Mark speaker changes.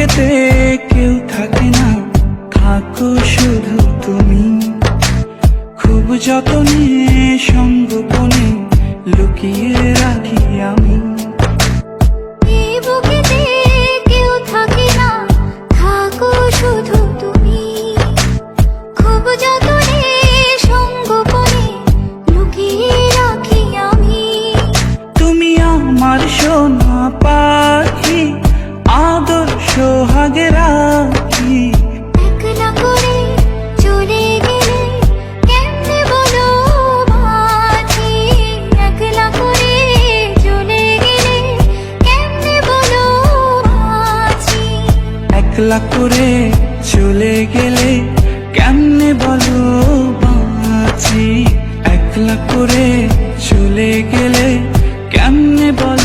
Speaker 1: বুকেতে কেউ থাকে না, থাকো শুধু তুমি। খুব যতনে সঙ্গোপনে লুকিয়ে রাখি আমি।
Speaker 2: এই বুকেতে কেউ থাকে না, থাকো শুধু তুমি। খুব যতনে সঙ্গোপনে লুকিয়ে রাখি আমি।
Speaker 1: তুমি আমার সোনা পাখি, আদর্শ হাগে রাখি।
Speaker 2: একলা করে চলে গেলে কেমনে বলো বাঁচি। একলা করে চলে গেলে কেমনে বলো বাঁচি।
Speaker 1: একলা করে চলে গেলে কেমনে বলো বাঁচি। একলা করে চলে গেলে কেমনে বলো